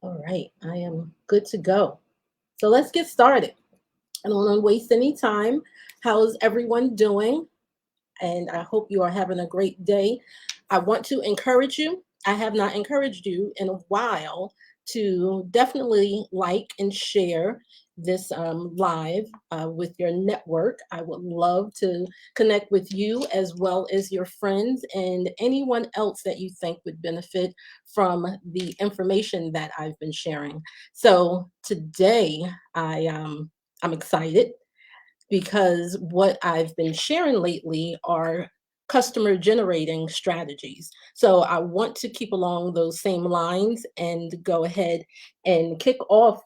All right, I am good to go. So let's get started. I don't want to waste any time. How's everyone doing? And I hope you are having a great day. I want to encourage you. I have not encouraged you in a while to definitely like and share this live with your network. I would love to connect with you as well as your friends and anyone else that you think would benefit from the information that I've been sharing. So today I'm excited because what I've been sharing lately are customer generating strategies. So I want to keep along those same lines and go ahead and kick off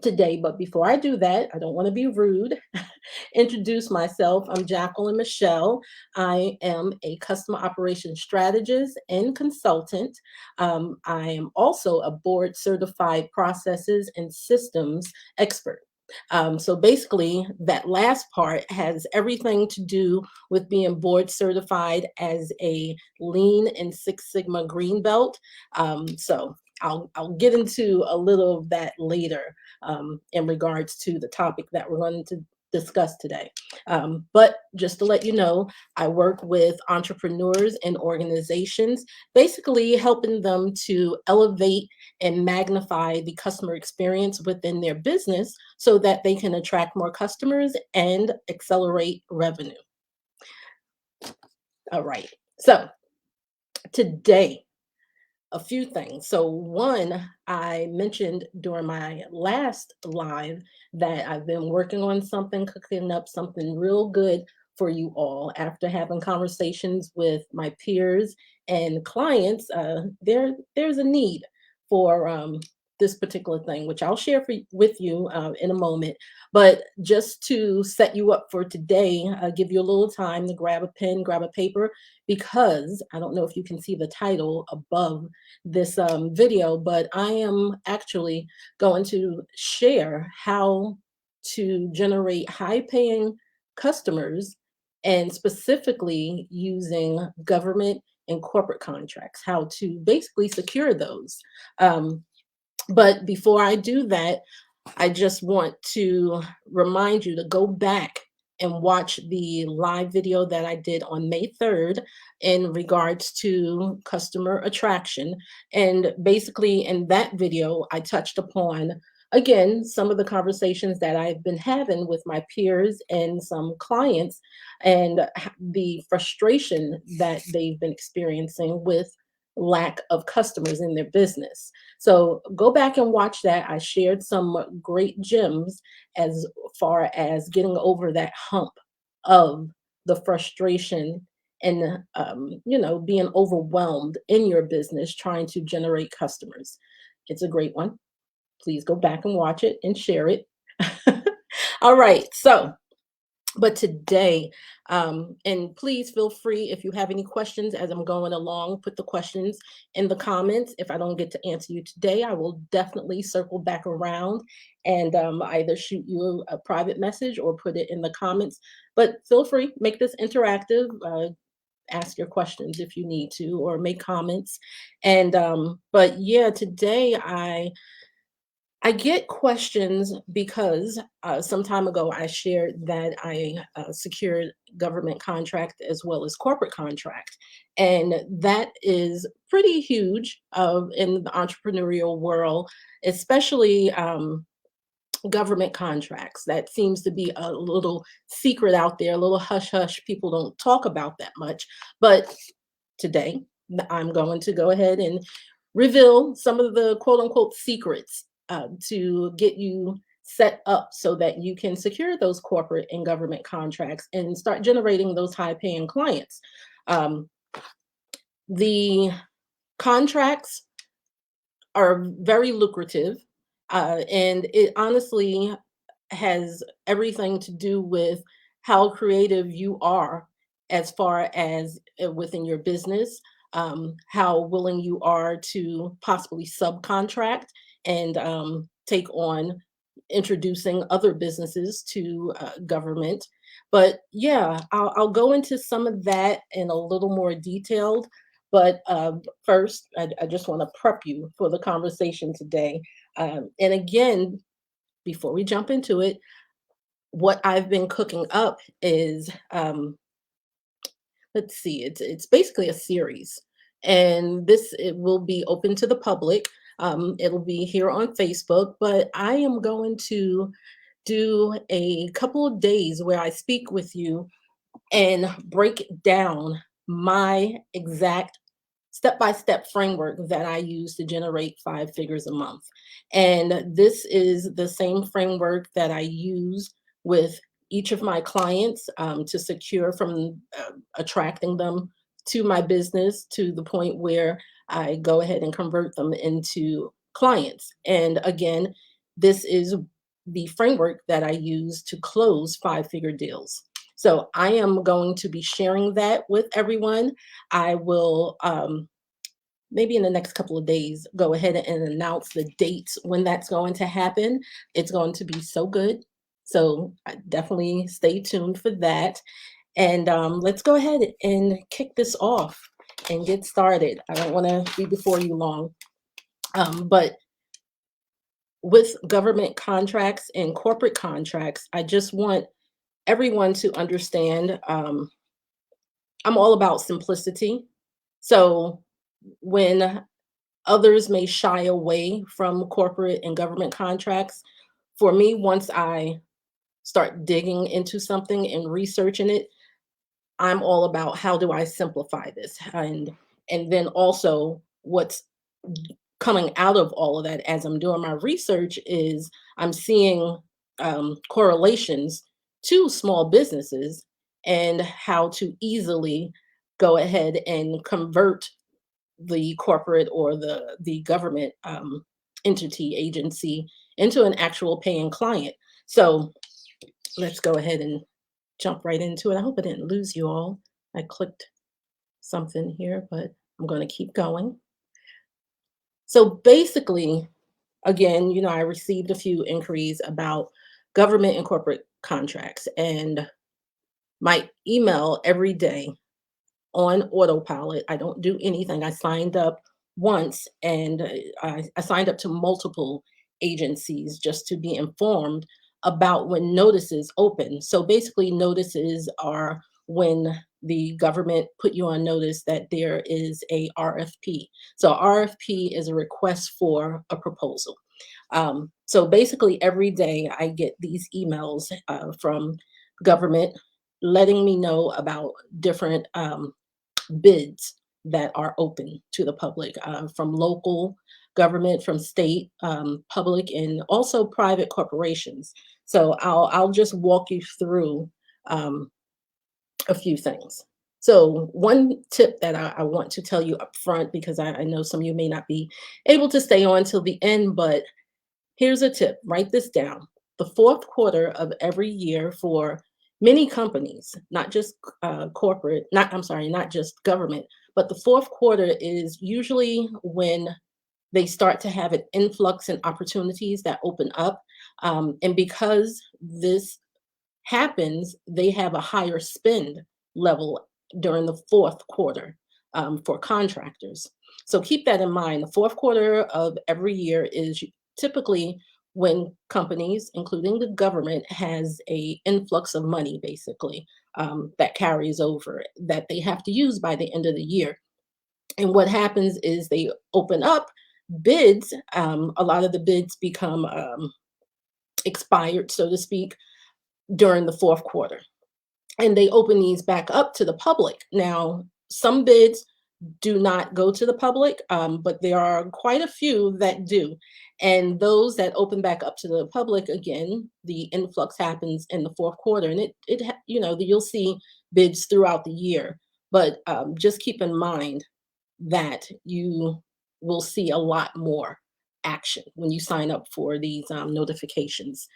today. But before I do that, I don't want to be rude. Introduce myself. I'm Jacqueline Michelle. I am a customer operations strategist and consultant. I am also a board certified processes and systems expert. So basically, that last part has everything to do with being board certified as a Lean and Six Sigma Green Belt. So I'll get into a little of that later in regards to the topic that we're going to discuss today. But just to let you know, I work with entrepreneurs and organizations, basically helping them to elevate and magnify the customer experience within their business so that they can attract more customers and accelerate revenue. All right. So today, a few things. So, one, I mentioned during my last live that I've been working on something, cooking up something real good for you all after having conversations with my peers and clients. There's a need for this particular thing, which I'll share with you in a moment. But just to set you up for today, give you a little time to grab a pen, grab a paper, because I don't know if you can see the title above this video, but I am actually going to share how to generate high paying customers and specifically using government and corporate contracts, how to basically secure those. Um, but before I do that, I just want to remind you to go back and watch the live video that I did on May 3rd in regards to customer attraction. And basically, in that video, I touched upon, again, some of the conversations that I've been having with my peers and some clients and the frustration that they've been experiencing with lack of customers in their business. So go back and watch that. I shared some great gems as far as getting over that hump of the frustration and being overwhelmed in your business trying to generate customers. It's a great one. Please go back and watch it and share it. All right. So but today, and please feel free if you have any questions as I'm going along, put the questions in the comments. If I don't get to answer you today, I will definitely circle back around and either shoot you a private message or put it in the comments. But feel free, make this interactive. Ask your questions if you need to, or make comments. And but yeah, today I get questions because some time ago I shared that I secured government contract as well as corporate contract, and that is pretty huge in the entrepreneurial world, especially government contracts. That seems to be a little secret out there, a little hush hush. People don't talk about that much, but today I'm going to go ahead and reveal some of the quote unquote secrets to get you set up so that you can secure those corporate and government contracts and start generating those high paying clients. Um, the contracts are very lucrative, and it honestly has everything to do with how creative you are as far as within your business, how willing you are to possibly subcontract and take on introducing other businesses to government. But yeah, I'll go into some of that in a little more detailed. But first, I just want to prep you for the conversation today. And again, before we jump into it, what I've been cooking up is let's see, it's basically a series, and this it will be open to the public. It'll be here on Facebook, but I am going to do a couple of days where I speak with you and break down my exact step-by-step framework that I use to generate 5 figures a month. And this is the same framework that I use with each of my clients to secure from attracting them to my business to the point where I go ahead and convert them into clients. And again, this is the framework that I use to close 5 figure deals. So I am going to be sharing that with everyone. I will maybe in the next couple of days go ahead and announce the dates when that's going to happen. It's going to be so good. So definitely stay tuned for that. And let's go ahead and kick this off and get started. I don't want to be before you long. But with government contracts and corporate contracts, I just want everyone to understand I'm all about simplicity. So when others may shy away from corporate and government contracts, for me, once I start digging into something and researching it, I'm all about how do I simplify this, and then also what's coming out of all of that as I'm doing my research is I'm seeing correlations to small businesses and how to easily go ahead and convert the corporate or the government entity agency into an actual paying client. So let's go ahead and jump right into it. I hope I didn't lose you all. I clicked something here, but I'm going to keep going. So basically, again, I received a few inquiries about government and corporate contracts, and my email every day on autopilot. I don't do anything. I signed up once, and I signed up to multiple agencies just to be informed about when notices open. So basically, notices are when the government put you on notice that there is a RFP. So RFP is a request for a proposal. So basically, every day I get these emails from government letting me know about different bids that are open to the public from local government, from state, public, and also private corporations. So I'll just walk you through um, a few things. So one tip that I want to tell you up front, because I know some of you may not be able to stay on till the end, but here's a tip, write this down. The fourth quarter of every year for many companies, not just corporate, I'm sorry, not just government, but the fourth quarter is usually when they start to have an influx in opportunities that open up. And because this happens, they have a higher spend level during the fourth quarter for contractors. So keep that in mind. The fourth quarter of every year is typically when companies, including the government, has a influx of money, basically, that carries over that they have to use by the end of the year. And what happens is they open up bids. A lot of the bids become expired, so to speak, during the fourth quarter, and they open these back up to the public. Now, some bids do not go to the public, but there are quite a few that do. And those that open back up to the public, again, the influx happens in the fourth quarter, and you'll see bids throughout the year. But just keep in mind that you will see a lot more action when you sign up for these notifications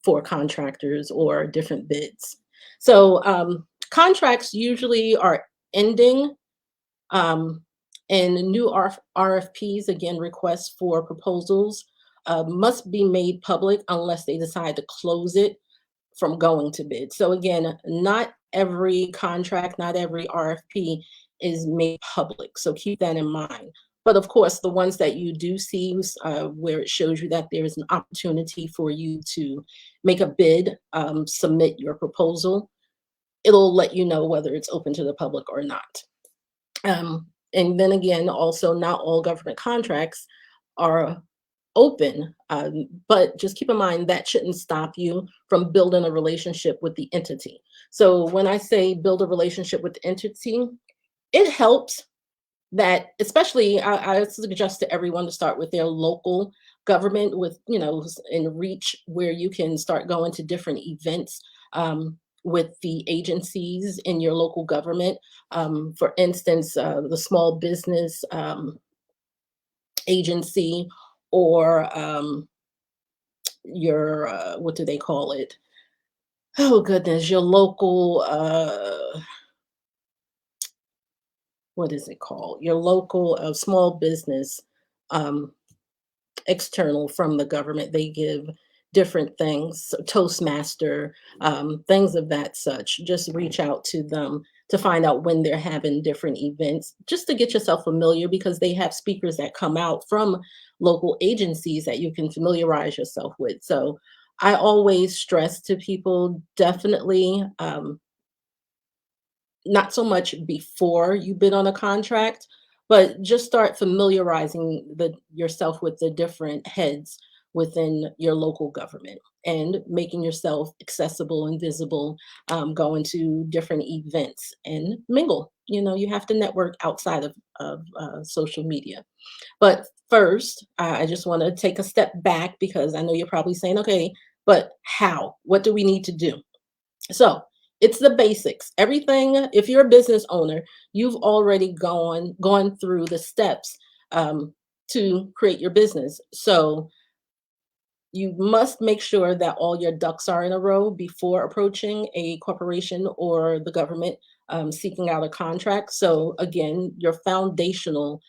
for contractors or different bids. So contracts usually are ending, um, and new RFPs, again, requests for proposals, must be made public unless they decide to close it from going to bid. So again, not every contract, not every RFP is made public. So keep that in mind. But of course, the ones that you do see where it shows you that there is an opportunity for you to make a bid, submit your proposal, it'll let you know whether it's open to the public or not. And then again, also, not all government contracts are open, but just keep in mind that shouldn't stop you from building a relationship with the entity. So when I say build a relationship with the entity, it helps that, especially I suggest to everyone to start with their local government, with, in reach, where you can start going to different events, with the agencies in your local government. For instance, the small business agency, or your what do they call it? Oh goodness, your local what is it called? Your local small business, um, external from the government. They give different things, so Toastmaster, things of that such. Just reach out to them to find out when they're having different events, just to get yourself familiar, because they have speakers that come out from local agencies that you can familiarize yourself with. So I always stress to people, definitely, not so much before you bid on a contract, but just start familiarizing yourself with the different heads within your local government, and making yourself accessible and visible, going to different events and mingle. You have to network outside of social media. But first, I just want to take a step back, because I know you're probably saying, okay, but how? What do we need to do? So it's the basics. Everything, if you're a business owner, you've already gone through the steps, um, to create your business. So you must make sure that all your ducks are in a row before approaching a corporation or the government, seeking out a contract. So again, your foundational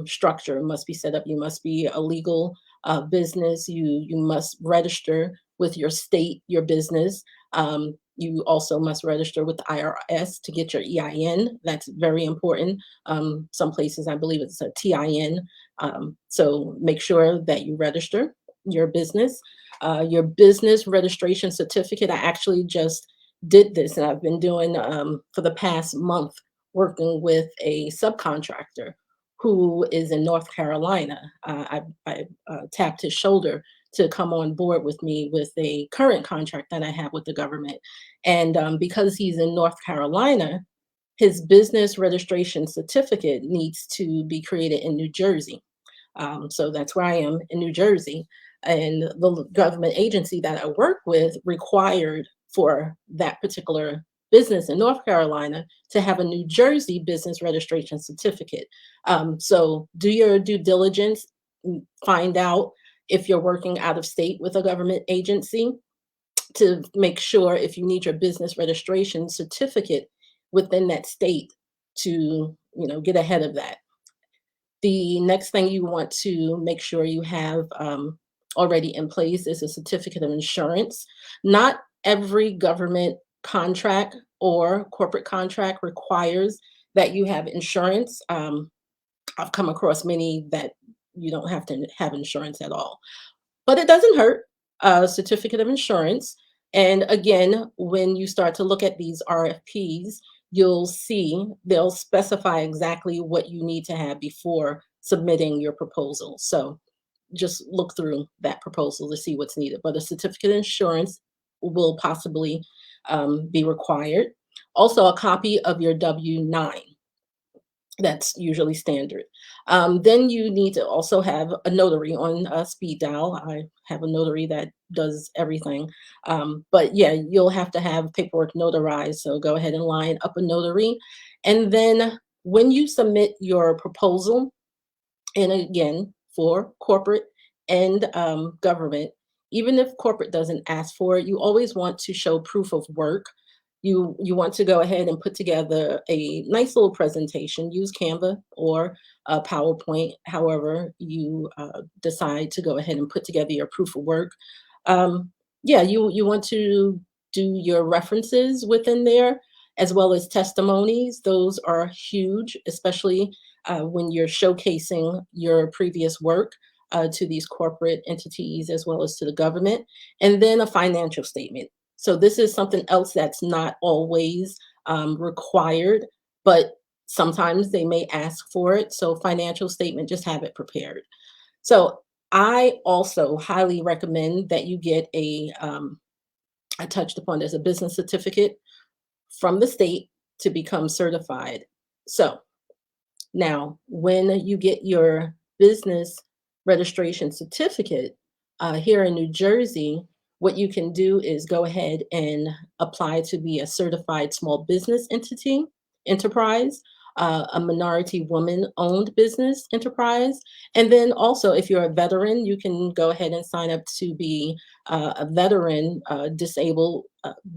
structure must be set up. You must be a legal business. You must register with your state, your business. You also must register with the IRS to get your EIN. That's very important. Some places, I believe it's a TIN. So make sure that you register your business registration certificate. I actually just did this, and I've been doing, for the past month, working with a subcontractor who is in North Carolina. I tapped his shoulder to come on board with me with a current contract that I have with the government. And because he's in North Carolina, his business registration certificate needs to be created in New Jersey. So that's where I am, in New Jersey. And the government agency that I work with required for that particular business in North Carolina to have a New Jersey business registration certificate. So do your due diligence, find out if you're working out of state with a government agency, to make sure if you need your business registration certificate within that state, to get ahead of that. The next thing you want to make sure you have, already in place, is a certificate of insurance. Not every government contract or corporate contract requires that you have insurance. I've come across many that you don't have to have insurance at all, but it doesn't hurt. A certificate of insurance. And again, when you start to look at these RFPs, you'll see they'll specify exactly what you need to have before submitting your proposal. So just look through that proposal to see what's needed. But a certificate of insurance will possibly be required. Also, a copy of your W-9. That's usually standard. Then you need to also have a notary on speed dial. I have a notary that does everything. But yeah, you'll have to have paperwork notarized. So go ahead and line up a notary. And then when you submit your proposal, and again, for corporate and government, even if corporate doesn't ask for it, you always want to show proof of work. You want to go ahead and put together a nice little presentation. Use Canva or PowerPoint, however you decide to go ahead and put together your proof of work. Yeah, you want to do your references within there, as well as testimonies. Those are huge, especially when you're showcasing your previous work to these corporate entities as well as to the government. And then a financial statement. So this is something else that's not always required, but sometimes they may ask for it. So financial statement, just have it prepared. So I also highly recommend that you get I touched upon there's a business certificate from the state to become certified. So now, when you get your business registration certificate here in New Jersey, what you can do is go ahead and apply to be a certified small business enterprise, a minority woman owned business enterprise. And then also, if you're a veteran, you can go ahead and sign up to be a veteran disabled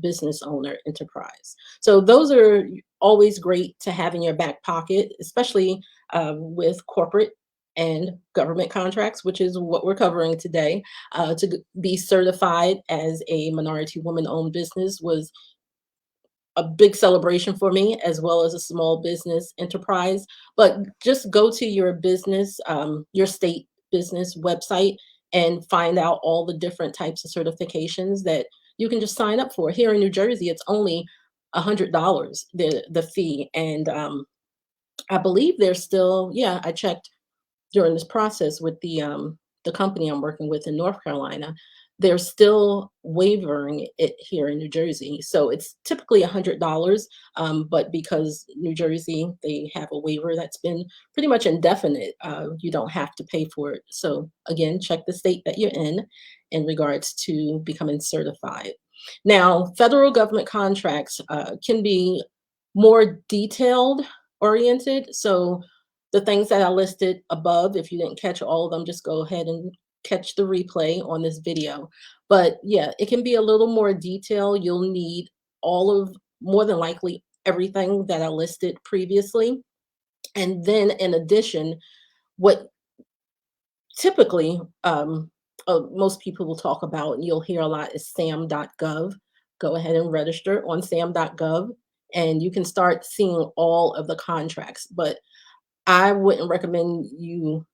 business owner enterprise. So those are always great to have in your back pocket, especially with corporate and government contracts, which is what we're covering today. Be certified as a minority woman owned business was a big celebration for me, as well as a small business enterprise. But just go to your business, your state business website, and find out all the different types of certifications that you can just sign up for. Here in New Jersey, it's only $100 the fee, and I believe there's still, yeah, I checked during this process with the company I'm working with in North Carolina, they're still waiving it here in New Jersey. So it's typically $100, but because New Jersey, they have a waiver that's been pretty much indefinite, you don't have to pay for it. So again, check the state that you're in regards to becoming certified. Now, federal government contracts can be more detailed oriented. So the things that I listed above, if you didn't catch all of them, just go ahead and catch the replay on this video. But yeah, it can be a little more detailed. You'll need all of, more than likely, everything that I listed previously. And then in addition, what typically most people will talk about, and you'll hear a lot, is sam.gov. Go ahead and register on sam.gov, and you can start seeing all of the contracts. But I wouldn't recommend you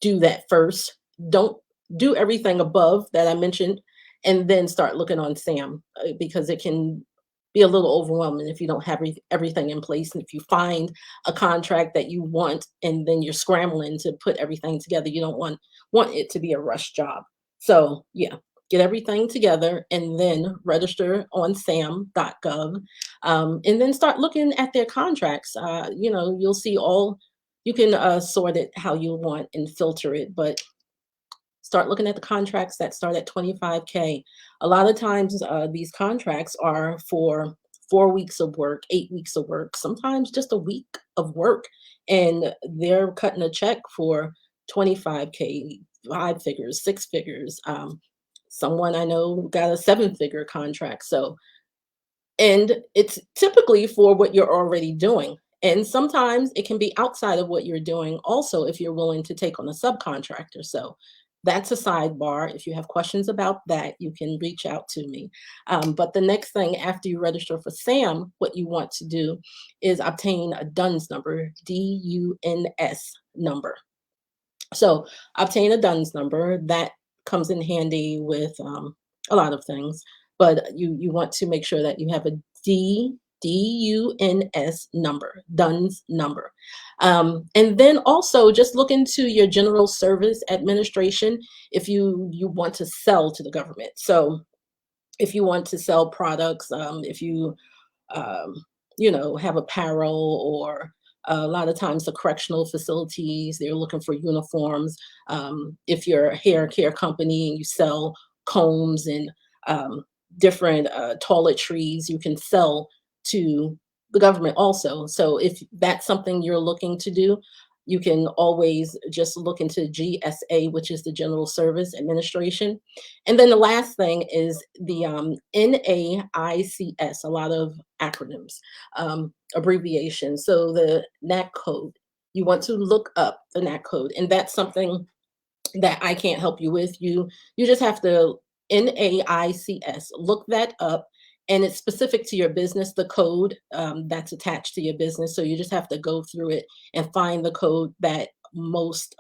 do that first. Don't do everything above that I mentioned and then start looking on SAM because it can be a little overwhelming if you don't have everything in place. And if you find a contract that you want and then you're scrambling to put everything together, you don't want it to be a rush job. So yeah, get everything together and then register on sam.gov, and then start looking at their contracts. You'll see all, you can sort it how you want and filter it, but start looking at the contracts that start at 25K. A lot of times, these contracts are for 4 weeks of work, 8 weeks of work, sometimes just a week of work. And they're cutting a check for 25K, five figures, six figures. Someone I know got a seven-figure contract. So, and it's typically for what you're already doing. And sometimes it can be outside of what you're doing also if you're willing to take on a subcontractor. So that's a sidebar. If you have questions about that, you can reach out to me. But the next thing after you register for SAM, what you want to do is obtain a DUNS number, DUNS number. So obtain a DUNS number that comes in handy with a lot of things, but you want to make sure that you have a DUNS number, DUNS number. And then also just look into your General Service Administration if you want to sell to the government. So if you want to sell products, if you um, have apparel, or a lot of times the correctional facilities, they're looking for uniforms. If you're a hair care company and you sell combs and different toiletries, you can sell to the government also. So if that's something you're looking to do, you can always just look into GSA, which is the General Service Administration. And then the last thing is the NAICS, a lot of acronyms, abbreviations. So the NAC code, you want to look up the NAC code, and that's something that I can't help you with. You just have to NAICS, look that up, and it's specific to your business, the code that's attached to your business. So you just have to go through it and find the code that most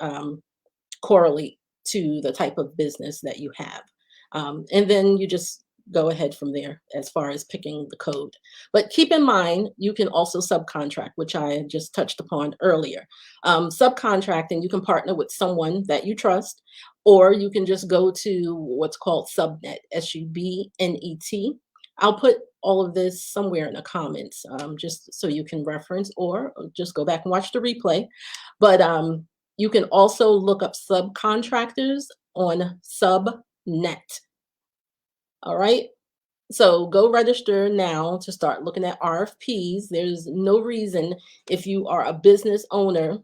correlate to the type of business that you have. And then you just go ahead from there as far as picking the code. But keep in mind, you can also subcontract, which I just touched upon earlier. Subcontracting, you can partner with someone that you trust, or you can just go to what's called Subnet, Subnet. I'll put all of this somewhere in the comments, just so you can reference, or just go back and watch the replay. But you can also look up subcontractors on Subnet. All right. So go register now to start looking at RFPs. There's no reason, if you are a business owner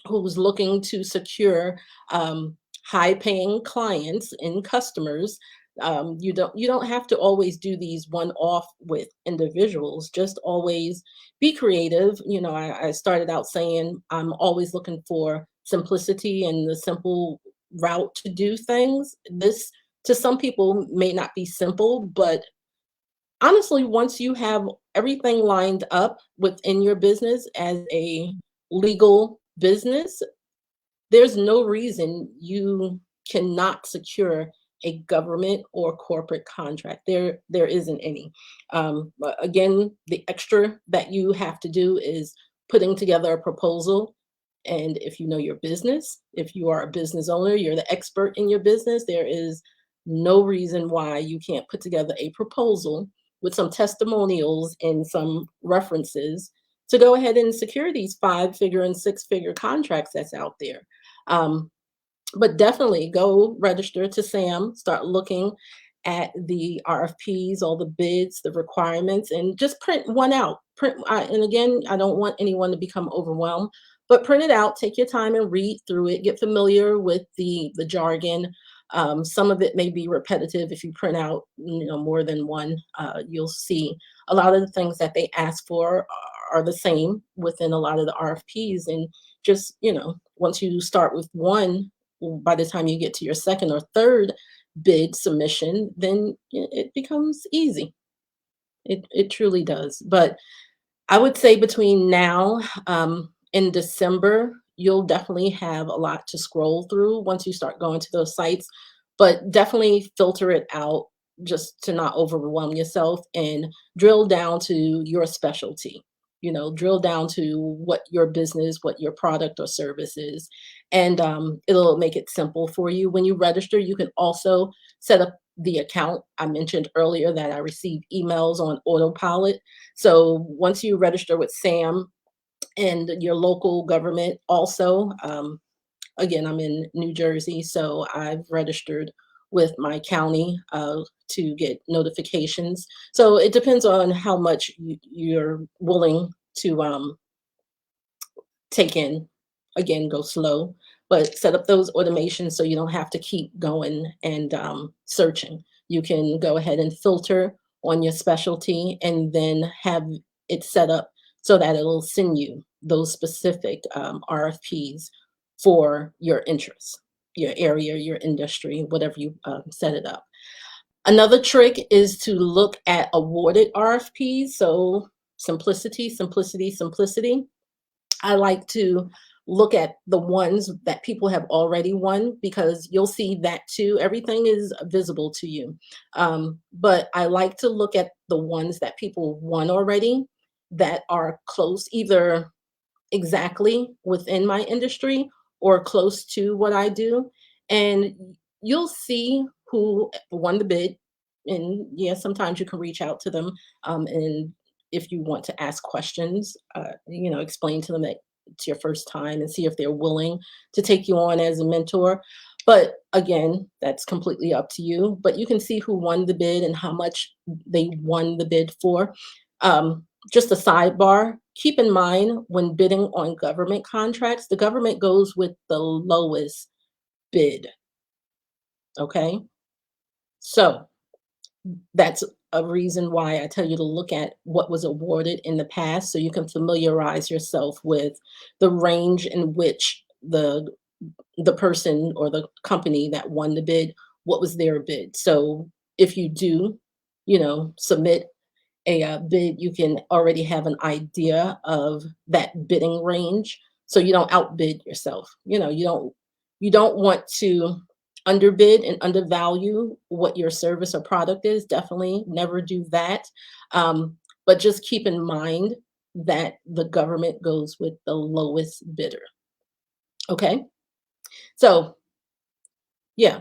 who's looking to secure high paying clients and customers, you don't have to always do these one off with individuals. Just always be creative. I started out saying I'm always looking for simplicity and the simple route to do things. This, to some people, may not be simple, but honestly, once you have everything lined up within your business as a legal business, there's no reason you cannot secure a government or corporate contract. There isn't any. But again, the extra that you have to do is putting together a proposal. And if you know your business, if you are a business owner, you're the expert in your business, there is no reason why you can't put together a proposal with some testimonials and some references to go ahead and secure these five-figure and six-figure contracts that's out there. Um, but definitely go register to SAM, start looking at the RFPs, all the bids, the requirements, and just print one out. And again, I don't want anyone to become overwhelmed, but print it out, take your time and read through it, get familiar with the jargon. Some of it may be repetitive. If you print out, more than one, you'll see a lot of the things that they ask for are the same within a lot of the RFPs. And just, once you start with one, by the time you get to your second or third bid submission, then it becomes easy. It truly does. But I would say between now and December, you'll definitely have a lot to scroll through once you start going to those sites. But definitely filter it out just to not overwhelm yourself, and drill down to your specialty. Drill down to what your business, what your product or service is, and it'll make it simple for you. When you register, you can also set up the account. I mentioned earlier that I receive emails on autopilot. So once you register with SAM and your local government also, again, I'm in New Jersey, so I've registered with my county to get notifications. So it depends on how much you're willing to take in. Again, go slow, but set up those automations so you don't have to keep going and searching. You can go ahead and filter on your specialty and then have it set up so that it'll send you those specific RFPs for your interests, your area, your industry, whatever you set it up. Another trick is to look at awarded RFPs. So simplicity, simplicity, simplicity. I like to look at the ones that people have already won, because you'll see that too. Everything is visible to you. But I like to look at the ones that people won already, that are close, either exactly within my industry or close to what I do. And you'll see who won the bid. And yeah, sometimes you can reach out to them. And if you want to ask questions, explain to them that it's your first time and see if they're willing to take you on as a mentor. But again, that's completely up to you. But you can see who won the bid and how much they won the bid for. Just a sidebar, keep in mind when bidding on government contracts, the government goes with the lowest bid. Okay. So that's a reason why I tell you to look at what was awarded in the past so you can familiarize yourself with the range in which the person or the company that won the bid, what was their bid. So if you do submit a bid, you can already have an idea of that bidding range, so you don't outbid yourself. You don't want to underbid and undervalue what your service or product is. Definitely never do that. Um, but just keep in mind that the government goes with the lowest bidder. Okay, so yeah,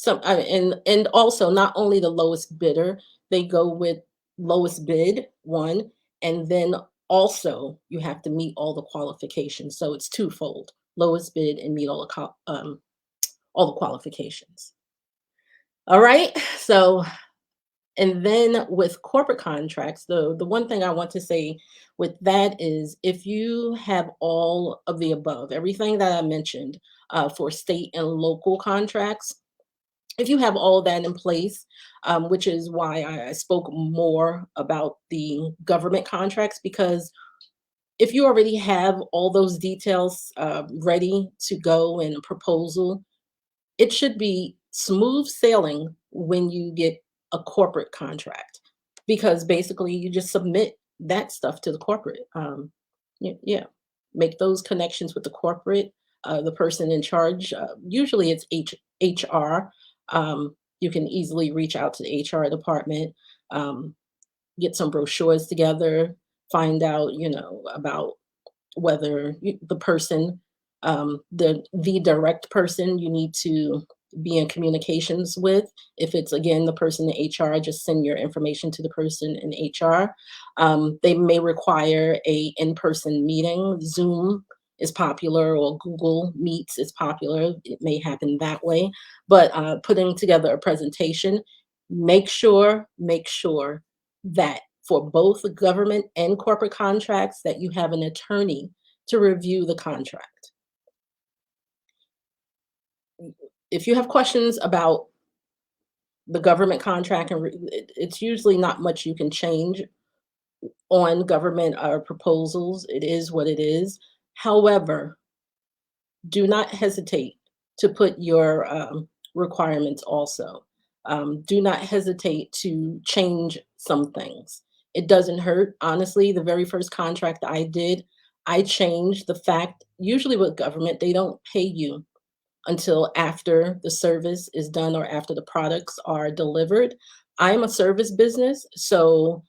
and also not only the lowest bidder, they go with lowest bid, one, and then also you have to meet all the qualifications. So it's twofold: lowest bid and meet all the qualifications. All right. So and then with corporate contracts, the one thing I want to say with that is if you have all of the above, everything that I mentioned for state and local contracts, if you have all of that in place, which is why I spoke more about the government contracts, because if you already have all those details ready to go in a proposal, it should be smooth sailing when you get a corporate contract, because basically you just submit that stuff to the corporate. Yeah, make those connections with the corporate, the person in charge. Usually it's HR. You can easily reach out to the HR department, um, get some brochures together, find out, about whether the person, the direct person you need to be in communications with. If it's again the person in HR, just send your information to the person in HR. They may require a in-person meeting. Zoom is popular, or Google Meets is popular. It may happen that way. But putting together a presentation, make sure that for both the government and corporate contracts that you have an attorney to review the contract. If you have questions about the government contract, it's usually not much you can change on government proposals. It is what it is. However, do not hesitate to put your requirements also. Do not hesitate to change some things. It doesn't hurt. Honestly, the very first contract I did, I changed the fact, usually with government, they don't pay you until after the service is done or after the products are delivered. I'm a service business, so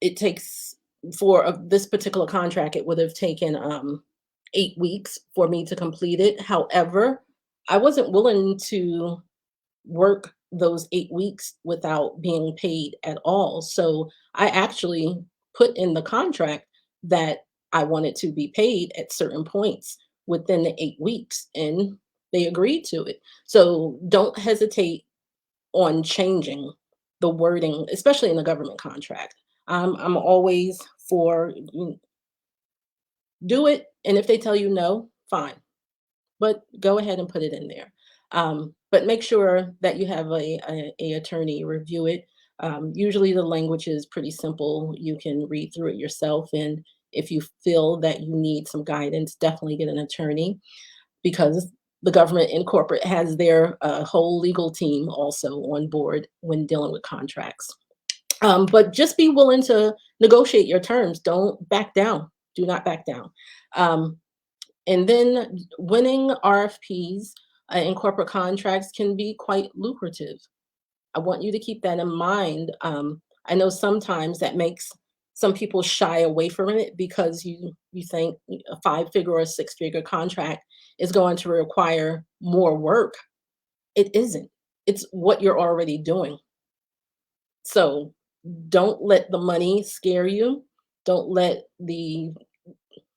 it takes for this particular contract, it would have taken 8 weeks for me to complete it. However, I wasn't willing to work those 8 weeks without being paid at all. So I actually put in the contract that I wanted to be paid at certain points within the 8 weeks, and they agreed to it. So don't hesitate on changing the wording, especially in the government contract. I'm always for do it, and if they tell you no, fine, but go ahead and put it in there. But make sure that you have a attorney review it. Usually the language is pretty simple. You can read through it yourself, and if you feel that you need some guidance, definitely get an attorney, because the government and corporate has their whole legal team also on board when dealing with contracts. But just be willing to negotiate your terms. Don't back down. Do not back down. Um, and then winning RFPs in corporate contracts can be quite lucrative. I want you to keep that in mind. I know sometimes that makes some people shy away from it because you think a five-figure or a six-figure contract is going to require more work. It isn't. It's what you're already doing. So don't let the money scare you. Don't let the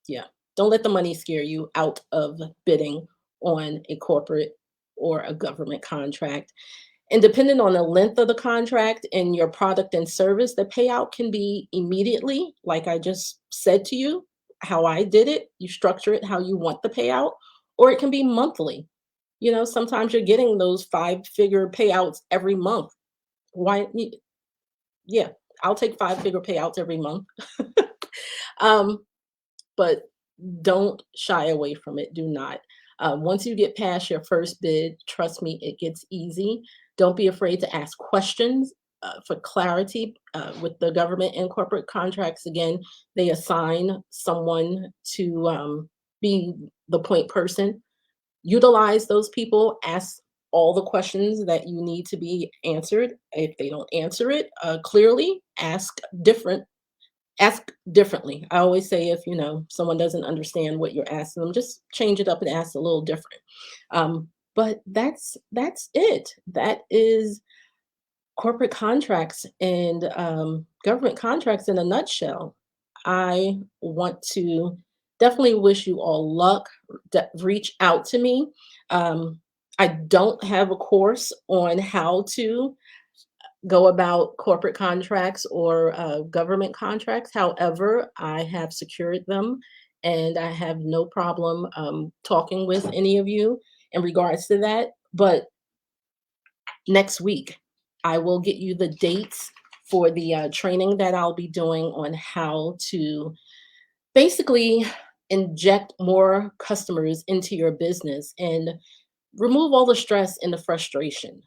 yeah, don't let the money scare you out of bidding on a corporate or a government contract. And depending on the length of the contract and your product and service, the payout can be immediately, like I just said to you, how I did it. You structure it how you want the payout, or it can be monthly. Sometimes you're getting those five-figure payouts every month. Why? Yeah, I'll take five-figure payouts every month. um, but don't shy away from it. Do not. Once you get past your first bid, trust me, it gets easy. Don't be afraid to ask questions for clarity with the government and corporate contracts. Again, they assign someone to be the point person. Utilize those people, ask all the questions that you need to be answered. If they don't answer it clearly, ask differently. I always say if someone doesn't understand what you're asking them, just change it up and ask a little different. But that's it. That is corporate contracts and government contracts in a nutshell. I want to definitely wish you all luck. Reach out to me. Um, I don't have a course on how to go about corporate contracts or government contracts. However, I have secured them and I have no problem talking with any of you in regards to that. But next week, I will get you the dates for the training that I'll be doing on how to basically inject more customers into your business and remove all the stress and the frustration.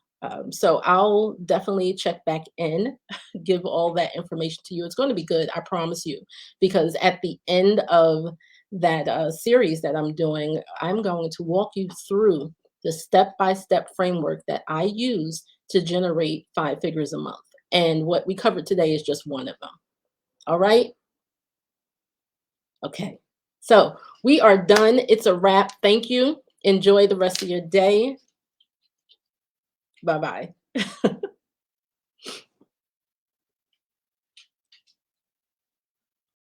So I'll definitely check back in, give all that information to you. It's going to be good, I promise you, because at the end of that series that I'm doing, I'm going to walk you through the step by step framework that I use to generate 5 figures a month. And what we covered today is just one of them. All right. Okay. So we are done. It's a wrap. Thank you. Enjoy the rest of your day. Bye bye.